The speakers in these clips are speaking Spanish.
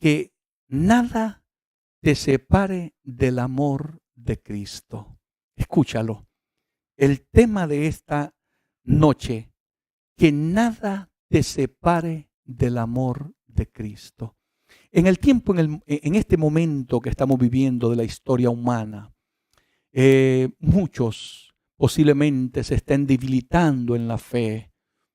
que nada te separe del amor de Cristo. Escúchalo. El tema de esta noche, que nada te separe del amor de Cristo. En el tiempo, en este momento que estamos viviendo de la historia humana, muchos posiblemente se estén debilitando en la fe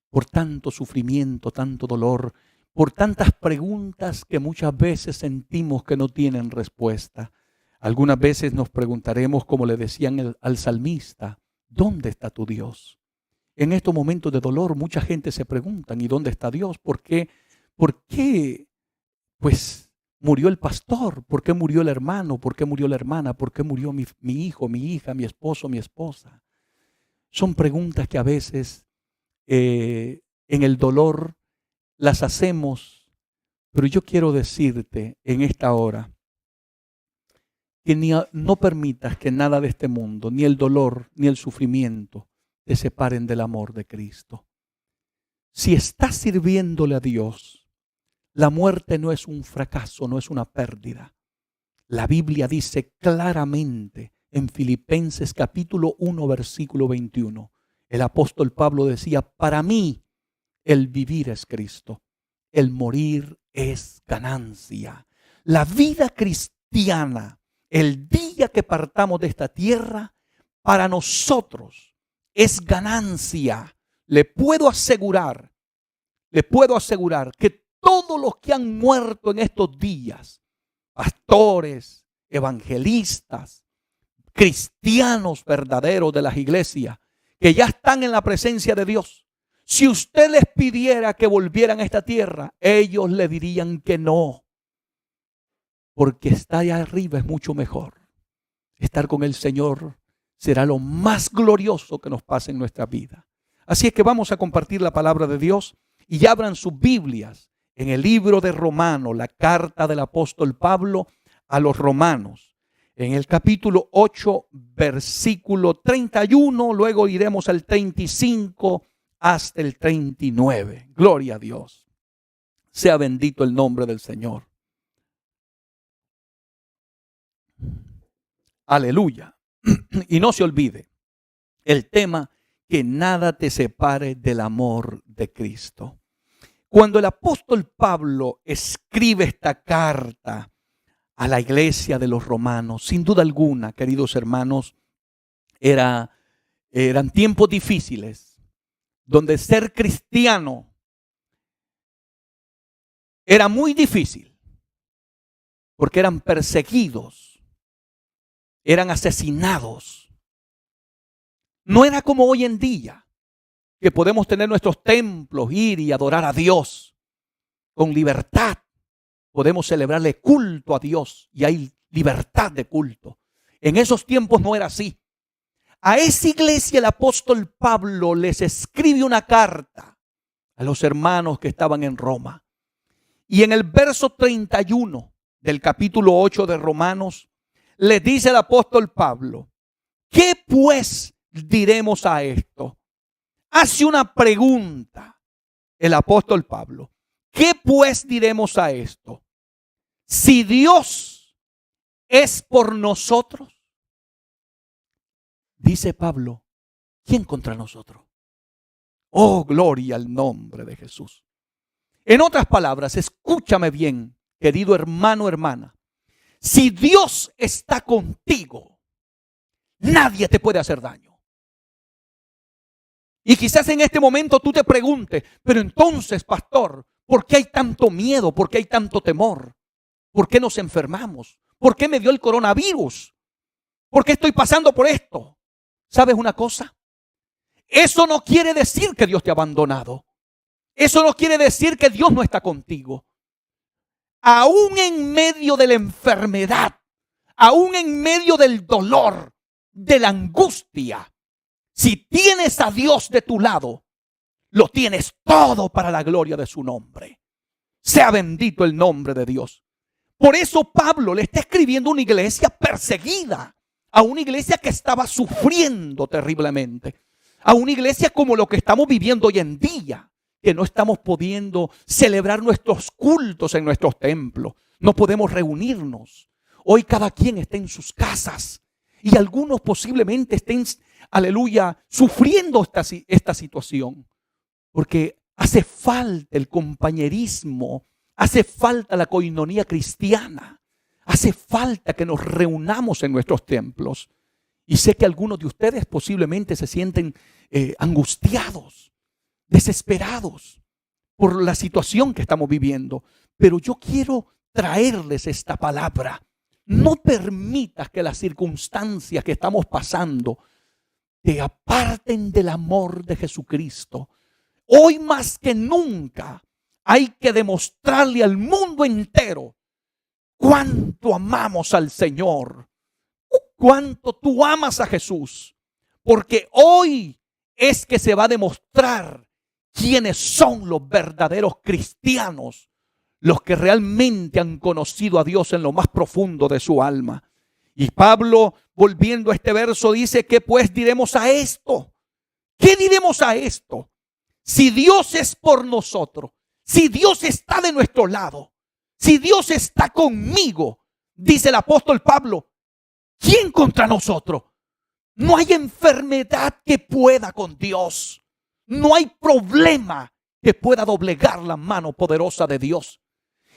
por tanto sufrimiento, tanto dolor, por tantas preguntas que muchas veces sentimos que no tienen respuesta. Algunas veces nos preguntaremos, como le decían al salmista, ¿dónde está tu Dios? En estos momentos de dolor mucha gente se pregunta, ¿y dónde está Dios? ¿Por qué? ¿Por qué? Pues murió el pastor, ¿por qué murió el hermano? ¿Por qué murió la hermana? ¿Por qué murió mi hijo, mi hija, mi esposo, mi esposa? Son preguntas que a veces en el dolor las hacemos, pero yo quiero decirte en esta hora que no permitas que nada de este mundo, ni el dolor, ni el sufrimiento, te separen del amor de Cristo. Si estás sirviéndole a Dios, la muerte no es un fracaso, no es una pérdida. La Biblia dice claramente en Filipenses capítulo 1, versículo 21. El apóstol Pablo decía, para mí el vivir es Cristo, el morir es ganancia. La vida cristiana, el día que partamos de esta tierra, para nosotros es ganancia. Le puedo asegurar que todos los que han muerto en estos días, pastores, evangelistas, cristianos verdaderos de las iglesias, que ya están en la presencia de Dios, si usted les pidiera que volvieran a esta tierra, ellos le dirían que no, porque estar allá arriba es mucho mejor. Estar con el Señor será lo más glorioso que nos pase en nuestra vida. Así es que vamos a compartir la palabra de Dios y abran sus Biblias en el libro de Romanos, la carta del apóstol Pablo a los romanos, en el capítulo 8, versículo 31, luego iremos al 35 hasta el 39. Gloria a Dios. Sea bendito el nombre del Señor. Aleluya. Y no se olvide el tema, que nada te separe del amor de Cristo. Cuando el apóstol Pablo escribe esta carta a la iglesia de los romanos, sin duda alguna, queridos hermanos, eran tiempos difíciles, donde ser cristiano era muy difícil, porque eran perseguidos, eran asesinados. No era como hoy en día, que podemos tener nuestros templos, ir y adorar a Dios con libertad. Podemos celebrarle culto a Dios y hay libertad de culto. En esos tiempos no era así. A esa iglesia el apóstol Pablo les escribe una carta a los hermanos que estaban en Roma. Y en el verso 31 del capítulo 8 de Romanos, les dice el apóstol Pablo, ¿qué pues diremos a esto? Hace una pregunta el apóstol Pablo. ¿Qué pues diremos a esto? Si Dios es por nosotros, dice Pablo, ¿quién contra nosotros? Oh, gloria al nombre de Jesús. En otras palabras, escúchame bien, querido hermano, hermana. Si Dios está contigo, nadie te puede hacer daño. Y quizás en este momento tú te preguntes, pero entonces, pastor, ¿por qué hay tanto miedo? ¿Por qué hay tanto temor? ¿Por qué nos enfermamos? ¿Por qué me dio el coronavirus? ¿Por qué estoy pasando por esto? ¿Sabes una cosa? Eso no quiere decir que Dios te ha abandonado. Eso no quiere decir que Dios no está contigo. Aún en medio de la enfermedad, aún en medio del dolor, de la angustia, si tienes a Dios de tu lado, lo tienes todo para la gloria de su nombre. Sea bendito el nombre de Dios. Por eso Pablo le está escribiendo a una iglesia perseguida, a una iglesia que estaba sufriendo terriblemente, a una iglesia como lo que estamos viviendo hoy en día, que no estamos pudiendo celebrar nuestros cultos en nuestros templos. No podemos reunirnos. Hoy cada quien está en sus casas y algunos posiblemente estén, aleluya, sufriendo esta situación. Porque hace falta el compañerismo, hace falta la coinonía cristiana, hace falta que nos reunamos en nuestros templos. Y sé que algunos de ustedes posiblemente se sienten angustiados, desesperados por la situación que estamos viviendo. Pero yo quiero traerles esta palabra. No permitas que las circunstancias que estamos pasando te aparten del amor de Jesucristo. Hoy más que nunca hay que demostrarle al mundo entero cuánto amamos al Señor, cuánto tú amas a Jesús, porque hoy es que se va a demostrar quiénes son los verdaderos cristianos, los que realmente han conocido a Dios en lo más profundo de su alma. Y Pablo, volviendo a este verso, dice: ¿qué pues diremos a esto? ¿Qué diremos a esto? Si Dios es por nosotros, si Dios está de nuestro lado, si Dios está conmigo, dice el apóstol Pablo, ¿quién contra nosotros? No hay enfermedad que pueda con Dios. No hay problema que pueda doblegar la mano poderosa de Dios.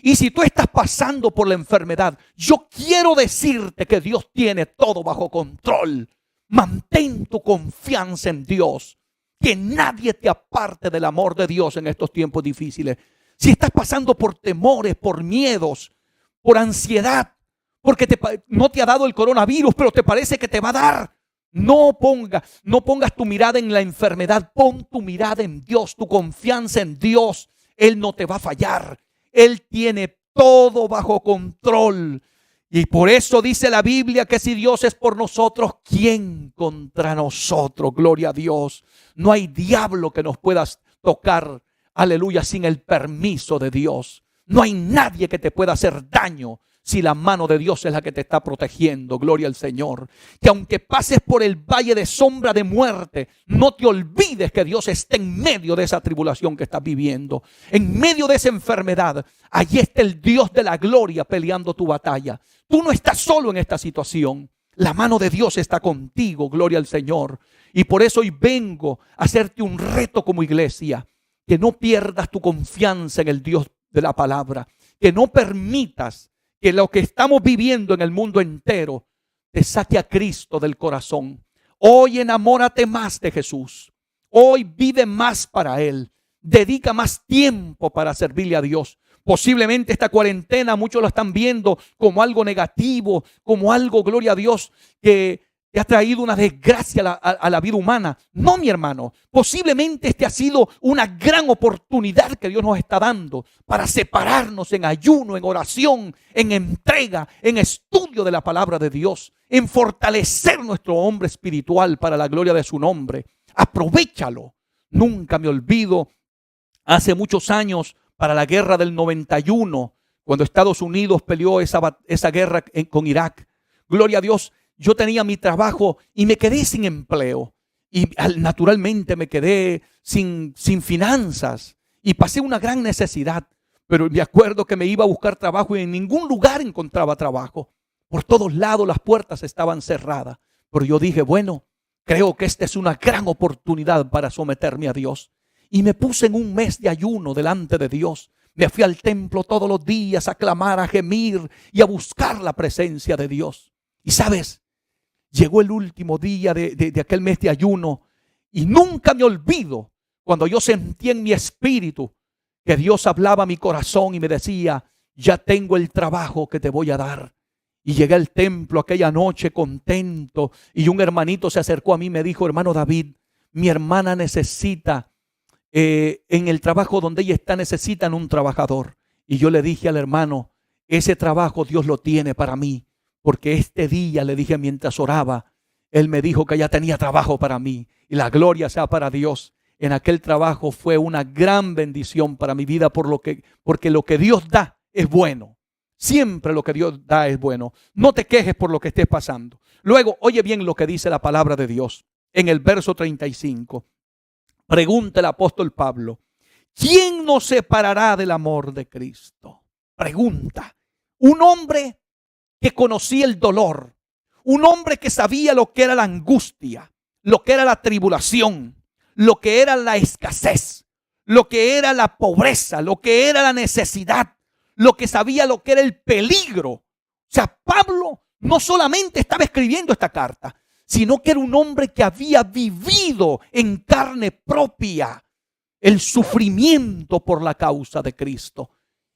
Y si tú estás pasando por la enfermedad, yo quiero decirte que Dios tiene todo bajo control. Mantén tu confianza en Dios. Que nadie te aparte del amor de Dios en estos tiempos difíciles. Si estás pasando por temores, por miedos, por ansiedad, porque no te ha dado el coronavirus, pero te parece que te va a dar. No pongas tu mirada en la enfermedad, pon tu mirada en Dios, tu confianza en Dios. Él no te va a fallar. Él tiene todo bajo control. Y por eso dice la Biblia que si Dios es por nosotros, ¿quién contra nosotros? Gloria a Dios. No hay diablo que nos pueda tocar, aleluya, sin el permiso de Dios. No hay nadie que te pueda hacer daño si la mano de Dios es la que te está protegiendo. Gloria al Señor. Que aunque pases por el valle de sombra de muerte, no te olvides que Dios está en medio de esa tribulación que estás viviendo. En medio de esa enfermedad, allí está el Dios de la gloria peleando tu batalla. Tú no estás solo en esta situación. La mano de Dios está contigo. Gloria al Señor. Y por eso hoy vengo a hacerte un reto como iglesia. Que no pierdas tu confianza en el Dios de la palabra. Que no permitas que lo que estamos viviendo en el mundo entero te saque a Cristo del corazón. Hoy enamórate más de Jesús. Hoy vive más para Él. Dedica más tiempo para servirle a Dios. Posiblemente esta cuarentena muchos lo están viendo como algo negativo, como algo, gloria a Dios, que te ha traído una desgracia a la vida humana. No, mi hermano, posiblemente este ha sido una gran oportunidad que Dios nos está dando para separarnos en ayuno, en oración, en entrega, en estudio de la palabra de Dios, en fortalecer nuestro hombre espiritual para la gloria de su nombre. Aprovéchalo. Nunca me olvido, hace muchos años, para la guerra del 91, cuando Estados Unidos peleó esa guerra con Irak. Gloria a Dios. Yo tenía mi trabajo y me quedé sin empleo. Y naturalmente me quedé sin finanzas. Y pasé una gran necesidad. Pero me acuerdo que me iba a buscar trabajo y en ningún lugar encontraba trabajo. Por todos lados las puertas estaban cerradas. Pero yo dije, bueno, creo que esta es una gran oportunidad para someterme a Dios. Y me puse en un mes de ayuno delante de Dios. Me fui al templo todos los días a clamar, a gemir y a buscar la presencia de Dios. Y sabes, llegó el último día de aquel mes de ayuno y nunca me olvido cuando yo sentí en mi espíritu que Dios hablaba a mi corazón y me decía, ya tengo el trabajo que te voy a dar. Y llegué al templo aquella noche contento y un hermanito se acercó a mí y me dijo, hermano David, mi hermana necesita, en el trabajo donde ella está necesitan un trabajador. Y yo le dije al hermano, ese trabajo Dios lo tiene para mí. Porque este día, le dije mientras oraba, Él me dijo que ya tenía trabajo para mí. Y la gloria sea para Dios. En aquel trabajo fue una gran bendición para mi vida porque lo que Dios da es bueno. Siempre lo que Dios da es bueno. No te quejes por lo que estés pasando. Luego, oye bien lo que dice la palabra de Dios. En el verso 35, pregunta el apóstol Pablo, ¿quién nos separará del amor de Cristo? Pregunta. Un hombre que conocía el dolor, un hombre que sabía lo que era la angustia, lo que era la tribulación, lo que era la escasez, lo que era la pobreza, lo que era la necesidad, lo que sabía lo que era el peligro. O sea, Pablo no solamente estaba escribiendo esta carta, sino que era un hombre que había vivido en carne propia el sufrimiento por la causa de Cristo.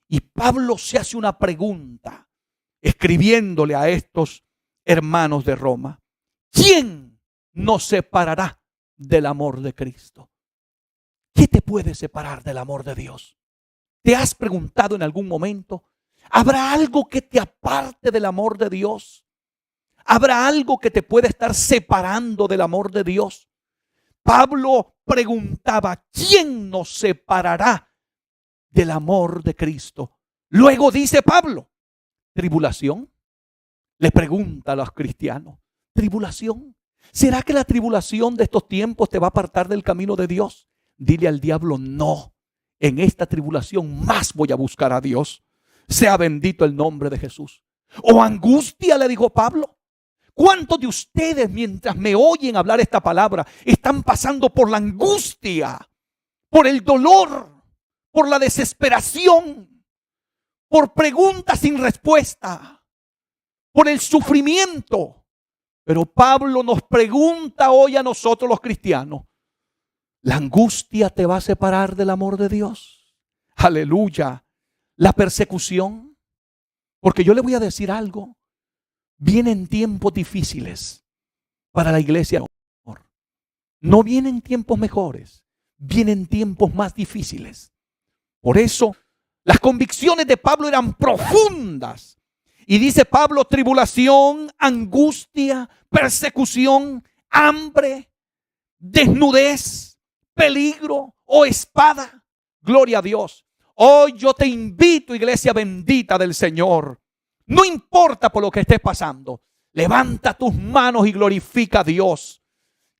Y Pablo se hace una pregunta, escribiéndole a estos hermanos de Roma: ¿quién nos separará del amor de Cristo? ¿Qué te puede separar del amor de Dios? ¿Te has preguntado en algún momento? ¿Habrá algo que te aparte del amor de Dios? ¿Habrá algo que te puede estar separando del amor de Dios? Pablo preguntaba: ¿quién nos separará del amor de Cristo? Luego dice Pablo: ¿tribulación? Le pregunta a los cristianos: ¿tribulación? ¿Será que la tribulación de estos tiempos te va a apartar del camino de Dios? Dile al diablo: no, en esta tribulación más voy a buscar a Dios. Sea bendito el nombre de Jesús. ¿O angustia?, le dijo Pablo. ¿Cuántos de ustedes, mientras me oyen hablar esta palabra, están pasando por la angustia, por el dolor, por la desesperación, por preguntas sin respuesta, por el sufrimiento? Pero Pablo nos pregunta hoy a nosotros los cristianos: ¿la angustia te va a separar del amor de Dios? Aleluya. La persecución. Porque yo le voy a decir algo: vienen tiempos difíciles para la iglesia. No vienen tiempos mejores, vienen tiempos más difíciles. Por eso las convicciones de Pablo eran profundas. Y dice Pablo: tribulación, angustia, persecución, hambre, desnudez, peligro o espada. Gloria a Dios. Hoy yo te invito, iglesia bendita del Señor. No importa por lo que estés pasando, levanta tus manos y glorifica a Dios.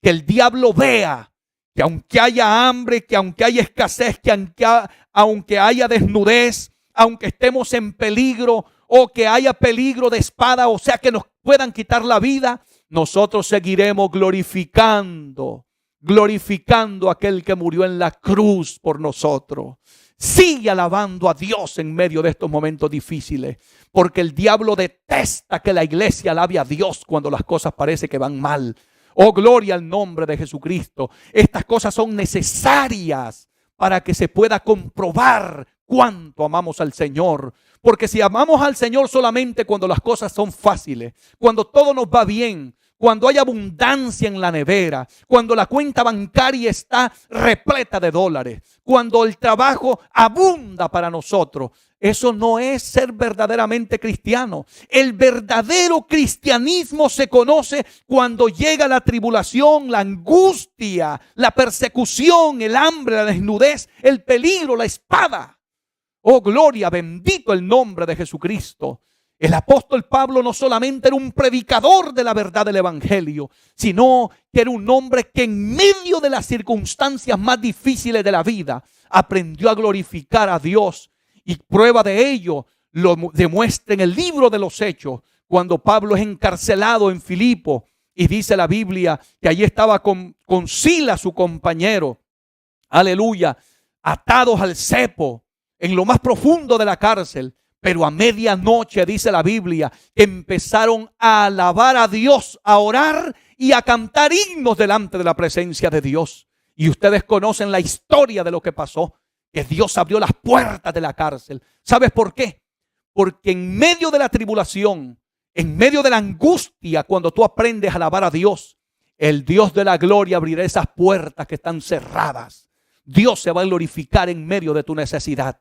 Que el diablo vea que aunque haya hambre, que aunque haya escasez, que aunque haya desnudez, aunque estemos en peligro o que haya peligro de espada, o sea que nos puedan quitar la vida, nosotros seguiremos glorificando a aquel que murió en la cruz por nosotros. Sigue alabando a Dios en medio de estos momentos difíciles, porque el diablo detesta que la iglesia alabe a Dios cuando las cosas parece que van mal. Oh, gloria al nombre de Jesucristo. Estas cosas son necesarias para que se pueda comprobar cuánto amamos al Señor. Porque si amamos al Señor solamente cuando las cosas son fáciles, cuando todo nos va bien, cuando hay abundancia en la nevera, cuando la cuenta bancaria está repleta de dólares, cuando el trabajo abunda para nosotros, eso no es ser verdaderamente cristiano. El verdadero cristianismo se conoce cuando llega la tribulación, la angustia, la persecución, el hambre, la desnudez, el peligro, la espada. Oh, gloria, bendito el nombre de Jesucristo. El apóstol Pablo no solamente era un predicador de la verdad del evangelio, sino que era un hombre que en medio de las circunstancias más difíciles de la vida aprendió a glorificar a Dios. Y prueba de ello lo demuestra en el libro de los Hechos, cuando Pablo es encarcelado en Filipo y dice la Biblia que allí estaba con Silas, su compañero, aleluya, atados al cepo en lo más profundo de la cárcel. Pero a medianoche, dice la Biblia, empezaron a alabar a Dios, a orar y a cantar himnos delante de la presencia de Dios. Y ustedes conocen la historia de lo que pasó, que Dios abrió las puertas de la cárcel. ¿Sabes por qué? Porque en medio de la tribulación, en medio de la angustia, cuando tú aprendes a alabar a Dios, el Dios de la gloria abrirá esas puertas que están cerradas. Dios se va a glorificar en medio de tu necesidad.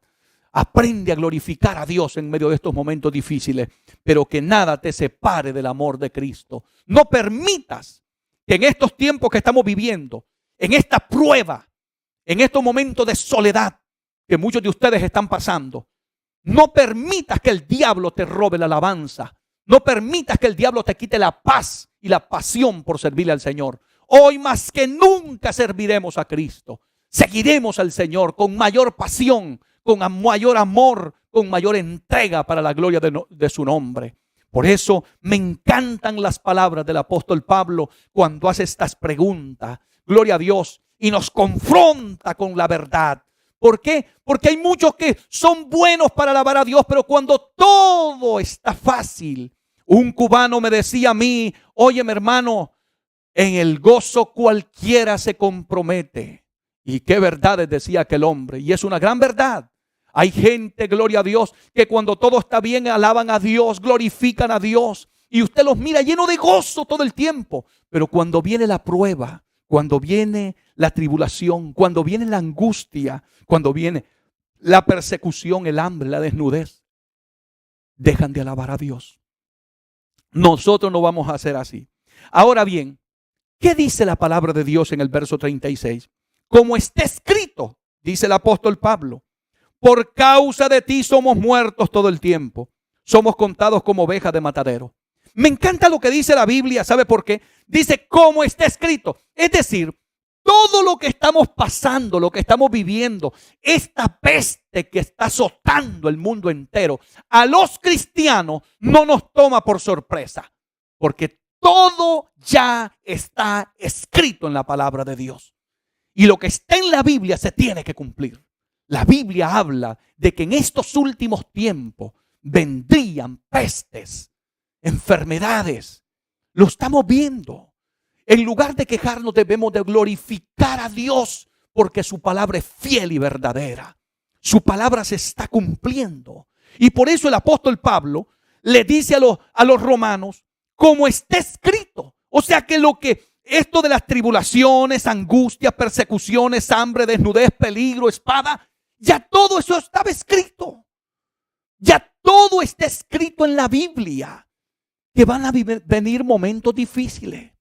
Aprende a glorificar a Dios en medio de estos momentos difíciles, pero que nada te separe del amor de Cristo. No permitas que en estos tiempos que estamos viviendo, en esta prueba, en estos momentos de soledad que muchos de ustedes están pasando, no permitas que el diablo te robe la alabanza. No permitas que el diablo te quite la paz y la pasión por servirle al Señor. Hoy más que nunca serviremos a Cristo. seguiremos al Señor con mayor pasión, con mayor amor, con mayor entrega para la gloria de su nombre. Por eso me encantan las palabras del apóstol Pablo cuando hace estas preguntas. Gloria a Dios. Y nos confronta con la verdad. ¿Por qué? Porque hay muchos que son buenos para alabar a Dios, pero cuando todo está fácil. Un cubano me decía a mí: oye, mi hermano, en el gozo cualquiera se compromete. Y qué verdades decía aquel hombre. Y es una gran verdad. Hay gente, gloria a Dios, que cuando todo está bien alaban a Dios, glorifican a Dios. Y usted los mira lleno de gozo todo el tiempo. Pero cuando viene la prueba, cuando viene la tribulación, cuando viene la angustia, cuando viene la persecución, el hambre, la desnudez, dejan de alabar a Dios. Nosotros no vamos a hacer así. Ahora bien, ¿qué dice la palabra de Dios en el verso 36? Como está escrito, dice el apóstol Pablo: por causa de ti somos muertos todo el tiempo. Somos contados como ovejas de matadero. Me encanta lo que dice la Biblia. ¿Sabe por qué? Dice como está escrito. Es decir, todo lo que estamos pasando, lo que estamos viviendo, esta peste que está azotando el mundo entero, a los cristianos no nos toma por sorpresa. Porque todo ya está escrito en la palabra de Dios. Y lo que está en la Biblia se tiene que cumplir. La Biblia habla de que en estos últimos tiempos vendrían pestes, enfermedades. Lo estamos viendo. En lugar de quejarnos, debemos de glorificar a Dios, porque su palabra es fiel y verdadera. Su palabra se está cumpliendo. Y por eso el apóstol Pablo le dice a los romanos, como está escrito. O sea que esto de las tribulaciones, angustias, persecuciones, hambre, desnudez, peligro, espada, ya todo eso estaba escrito. Ya todo está escrito en la Biblia. Que van a venir momentos difíciles,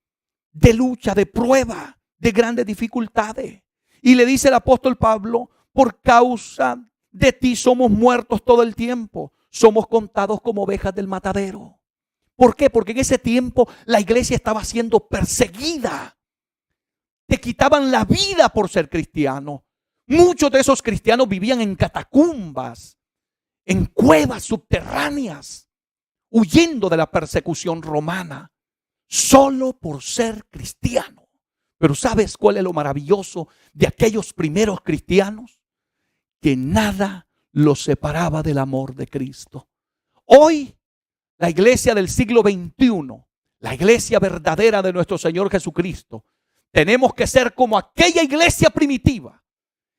de lucha, de prueba, de grandes dificultades. Y le dice el apóstol Pablo: por causa de ti somos muertos todo el tiempo. Somos contados como ovejas del matadero. ¿Por qué? Porque en ese tiempo la iglesia estaba siendo perseguida. Te quitaban la vida por ser cristiano. Muchos de esos cristianos vivían en catacumbas, en cuevas subterráneas, huyendo de la persecución romana, solo por ser cristiano. Pero ¿sabes cuál es lo maravilloso de aquellos primeros cristianos? Que nada los separaba del amor de Cristo. Hoy, la iglesia del siglo XXI, la iglesia verdadera de nuestro Señor Jesucristo, tenemos que ser como aquella iglesia primitiva,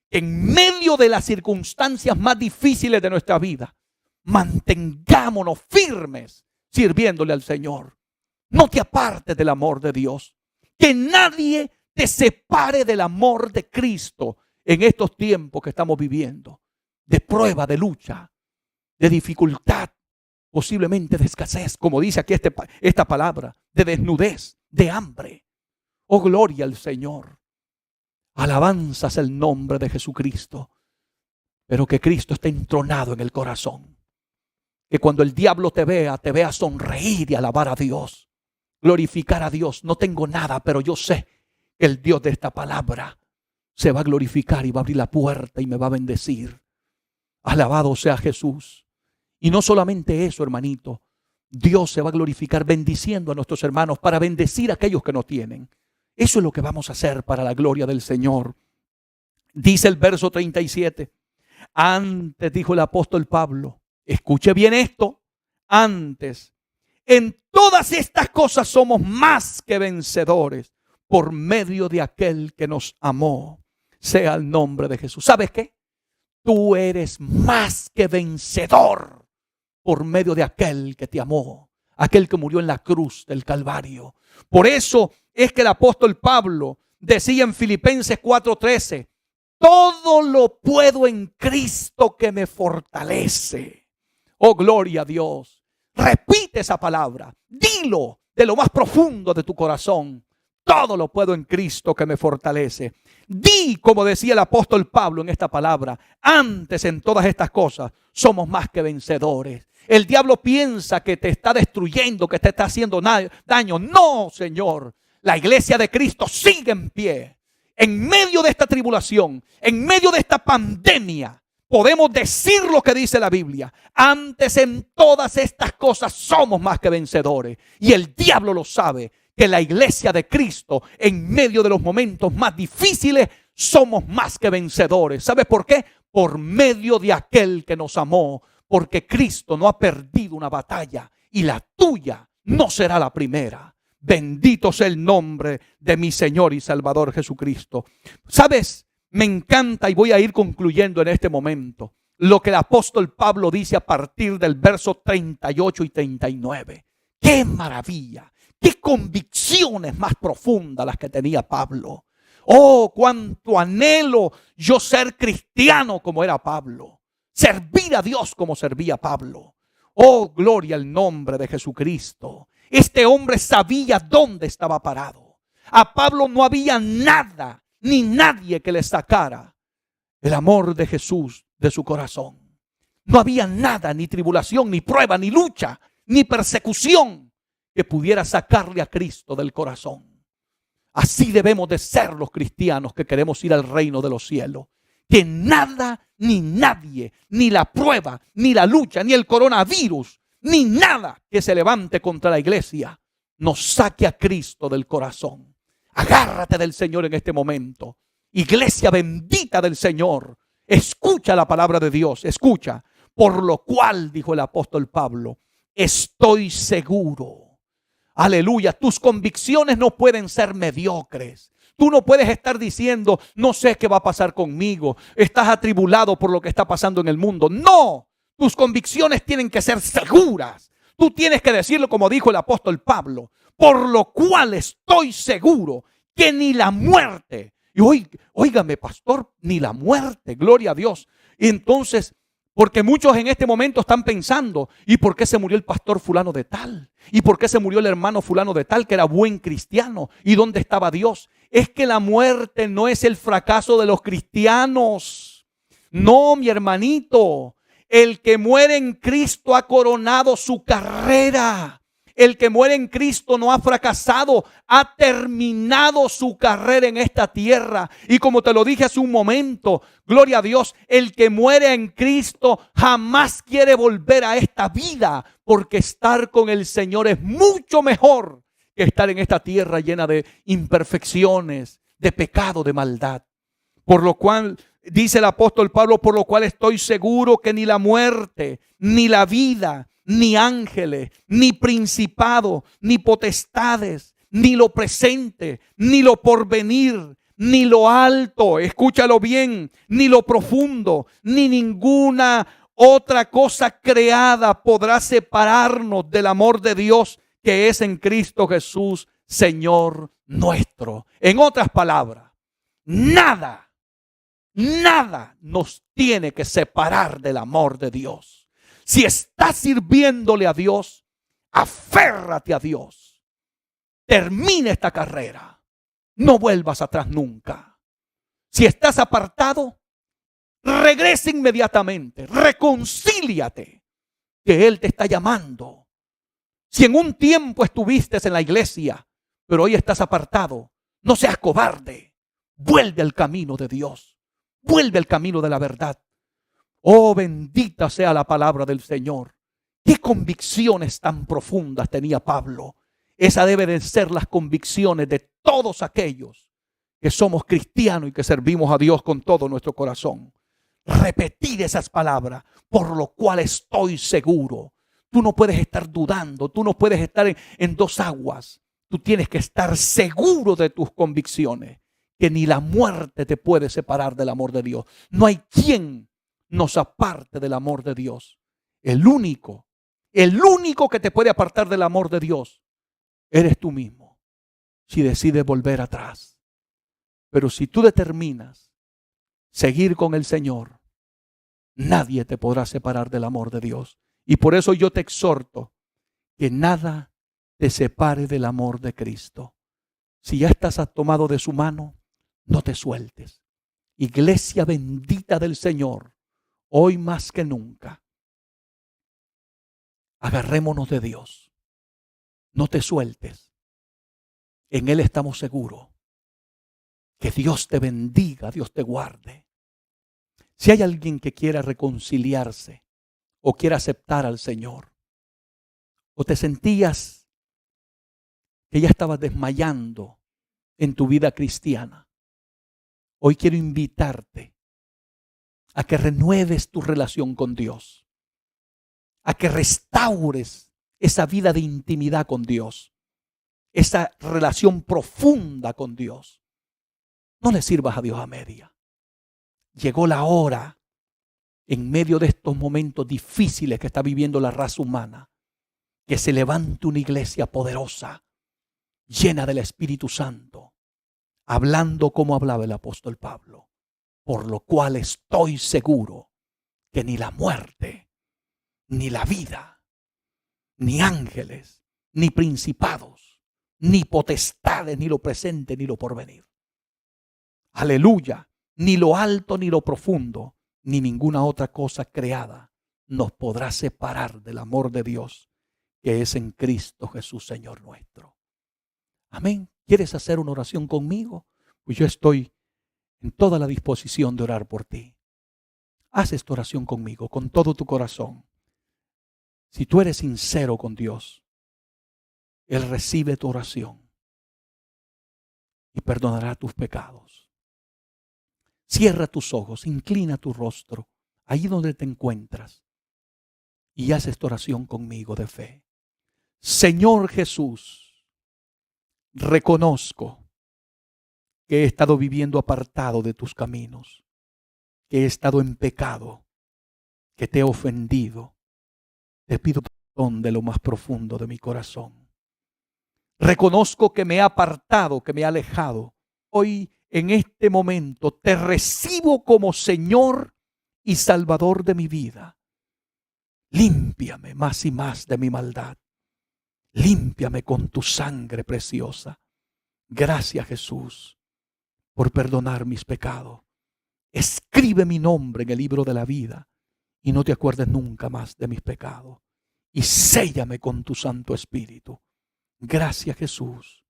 que en medio de las circunstancias más difíciles de nuestra vida, mantengámonos firmes sirviéndole al Señor. No te apartes del amor de Dios. Que nadie te separe del amor de Cristo en estos tiempos que estamos viviendo, de prueba, de lucha, de dificultad, posiblemente de escasez, como dice aquí esta palabra, de desnudez, de hambre. Oh, gloria al Señor. Alabanzas el nombre de Jesucristo. Pero que Cristo esté entronado en el corazón. Que cuando el diablo te vea sonreír y alabar a Dios, glorificar a Dios. No tengo nada, pero yo sé que el Dios de esta palabra se va a glorificar y va a abrir la puerta y me va a bendecir. Alabado sea Jesús. Y no solamente eso, hermanito. Dios se va a glorificar bendiciendo a nuestros hermanos para bendecir a aquellos que no tienen. Eso es lo que vamos a hacer para la gloria del Señor. Dice el verso 37. Antes, dijo el apóstol Pablo, escuche bien esto, antes, en todas estas cosas somos más que vencedores por medio de aquel que nos amó. Sea el nombre de Jesús. ¿Sabes qué? Tú eres más que vencedor por medio de aquel que te amó, aquel que murió en la cruz del Calvario. Por eso es que el apóstol Pablo decía en Filipenses 4:13, todo lo puedo en Cristo que me fortalece. Oh, gloria a Dios. Repite esa palabra. Dilo de lo más profundo de tu corazón. Todo lo puedo en Cristo que me fortalece. Di, como decía el apóstol Pablo en esta palabra, antes en todas estas cosas somos más que vencedores. El diablo piensa que te está destruyendo, que te está haciendo daño. No, Señor. La iglesia de Cristo sigue en pie. en medio de esta tribulación, en medio de esta pandemia, podemos decir lo que dice la Biblia. Antes en todas estas cosas somos más que vencedores. Y el diablo lo sabe, que la iglesia de Cristo, en medio de los momentos más difíciles, somos más que vencedores. ¿Sabes por qué? Por medio de aquel que nos amó. Porque Cristo no ha perdido una batalla y la tuya no será la primera. Bendito sea el nombre de mi Señor y Salvador Jesucristo. ¿Sabes? Me encanta, y voy a ir concluyendo en este momento, lo que el apóstol Pablo dice a partir del verso 38 y 39. ¡Qué maravilla! ¡Qué convicciones más profundas las que tenía Pablo! ¡Oh, cuánto anhelo yo ser cristiano como era Pablo! Servir a Dios como servía Pablo. ¡Oh, gloria al nombre de Jesucristo! Este hombre sabía dónde estaba parado. A Pablo no había nada ni nadie que le sacara el amor de Jesús de su corazón. No había nada, ni tribulación, ni prueba, ni lucha, ni persecución que pudiera sacarle a Cristo del corazón. Así debemos de ser los cristianos que queremos ir al reino de los cielos. Que nada, ni nadie, ni la prueba, ni la lucha, ni el coronavirus, ni nada que se levante contra la iglesia nos saque a Cristo del corazón. Agárrate del Señor en este momento. Iglesia bendita del Señor, escucha la palabra de Dios, escucha. Por lo cual, dijo el apóstol Pablo, estoy seguro. Aleluya, tus convicciones no pueden ser mediocres. Tú no puedes estar diciendo, no sé qué va a pasar conmigo. Estás atribulado por lo que está pasando en el mundo. No, tus convicciones tienen que ser seguras. Tú tienes que decirlo como dijo el apóstol Pablo. Por lo cual estoy seguro que ni la muerte. Y óigame, pastor, ni la muerte, gloria a Dios. Y entonces, porque muchos en este momento están pensando, ¿y por qué se murió el pastor fulano de tal? ¿Y por qué se murió el hermano fulano de tal que era buen cristiano? ¿Y dónde estaba Dios? Es que la muerte no es el fracaso de los cristianos. No, mi hermanito. El que muere en Cristo ha coronado su carrera. El que muere en Cristo no ha fracasado, ha terminado su carrera en esta tierra. Y como te lo dije hace un momento, gloria a Dios, el que muere en Cristo jamás quiere volver a esta vida, porque estar con el Señor es mucho mejor que estar en esta tierra llena de imperfecciones, de pecado, de maldad. Por lo cual, dice el apóstol Pablo, por lo cual estoy seguro que ni la muerte, ni la vida, ni ángeles, ni principado, ni potestades, ni lo presente, ni lo porvenir, ni lo alto, escúchalo bien, ni lo profundo, ni ninguna otra cosa creada podrá separarnos del amor de Dios que es en Cristo Jesús, Señor nuestro. En otras palabras, nada nos tiene que separar del amor de Dios. Si estás sirviéndole a Dios, aférrate a Dios. Termina esta carrera. No vuelvas atrás nunca. Si estás apartado, regresa inmediatamente. Reconcíliate, que Él te está llamando. Si en un tiempo estuviste en la iglesia, pero hoy estás apartado, no seas cobarde. Vuelve al camino de Dios. Vuelve al camino de la verdad. Oh, bendita sea la palabra del Señor. Qué convicciones tan profundas tenía Pablo. Esa debe de ser las convicciones de todos aquellos que somos cristianos y que servimos a Dios con todo nuestro corazón. Repetir esas palabras, por lo cual estoy seguro. Tú no puedes estar dudando, tú no puedes estar en dos aguas. Tú tienes que estar seguro de tus convicciones, que ni la muerte te puede separar del amor de Dios. No hay quien nos aparte del amor de Dios. El único que te puede apartar del amor de Dios eres tú mismo, si decides volver atrás. Pero si tú determinas seguir con el Señor, nadie te podrá separar del amor de Dios. Y por eso yo te exhorto que nada te separe del amor de Cristo. Si ya estás tomado de su mano, no te sueltes. Iglesia bendita del Señor, hoy más que nunca, agarrémonos de Dios. No te sueltes. En Él estamos seguros. Que Dios te bendiga, Dios te guarde. Si hay alguien que quiera reconciliarse o quiera aceptar al Señor, o te sentías que ya estabas desmayando en tu vida cristiana, hoy quiero invitarte a que renueves tu relación con Dios, a que restaures esa vida de intimidad con Dios, esa relación profunda con Dios. No le sirvas a Dios a media. Llegó la hora, en medio de estos momentos difíciles que está viviendo la raza humana, que se levante una iglesia poderosa, llena del Espíritu Santo, hablando como hablaba el apóstol Pablo, por lo cual estoy seguro que ni la muerte, ni la vida, ni ángeles, ni principados, ni potestades, ni lo presente, ni lo porvenir. Aleluya, ni lo alto, ni lo profundo, ni ninguna otra cosa creada nos podrá separar del amor de Dios que es en Cristo Jesús, Señor nuestro. Amén. ¿Quieres hacer una oración conmigo? Pues yo estoy en toda la disposición de orar por ti. Haz esta oración conmigo, con todo tu corazón. Si tú eres sincero con Dios, Él recibe tu oración y perdonará tus pecados. Cierra tus ojos, inclina tu rostro, ahí donde te encuentras, y haz esta oración conmigo de fe. Señor Jesús, reconozco que he estado viviendo apartado de tus caminos, que he estado en pecado, que te he ofendido. Te pido perdón de lo más profundo de mi corazón. Reconozco que me he apartado, que me he alejado. Hoy, en este momento, te recibo como Señor y Salvador de mi vida. Límpiame más y más de mi maldad. Límpiame con tu sangre preciosa. Gracias, Jesús, por perdonar mis pecados. Escribe mi nombre en el libro de la vida y no te acuerdes nunca más de mis pecados. Y séllame con tu Santo Espíritu. Gracias, Jesús.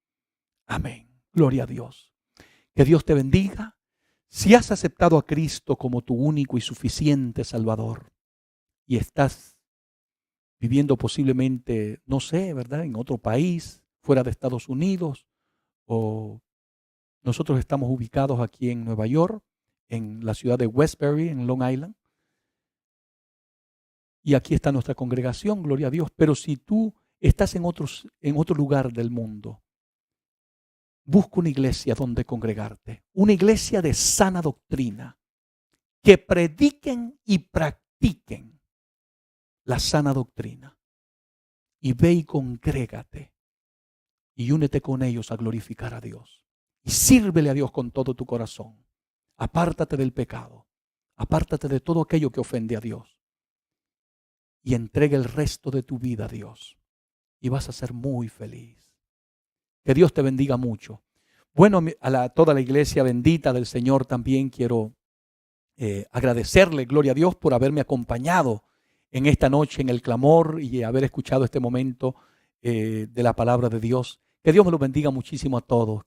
Amén. Gloria a Dios. Que Dios te bendiga. Si has aceptado a Cristo como tu único y suficiente Salvador y estás viviendo posiblemente, no sé, ¿verdad?, en otro país, fuera de Estados Unidos, o nosotros estamos ubicados aquí en Nueva York, en la ciudad de Westbury, en Long Island. Y aquí está nuestra congregación, gloria a Dios. Pero si tú estás en otro lugar del mundo, busca una iglesia donde congregarte. Una iglesia de sana doctrina, que prediquen y practiquen la sana doctrina. Y ve y congrégate y únete con ellos a glorificar a Dios. Y sírvele a Dios con todo tu corazón. Apártate del pecado. Apártate de todo aquello que ofende a Dios. Y entrega el resto de tu vida a Dios. Y vas a ser muy feliz. Que Dios te bendiga mucho. Bueno, toda la iglesia bendita del Señor también quiero agradecerle, gloria a Dios, por haberme acompañado en esta noche en el clamor y haber escuchado este momento de la palabra de Dios. Que Dios me lo bendiga muchísimo a todos.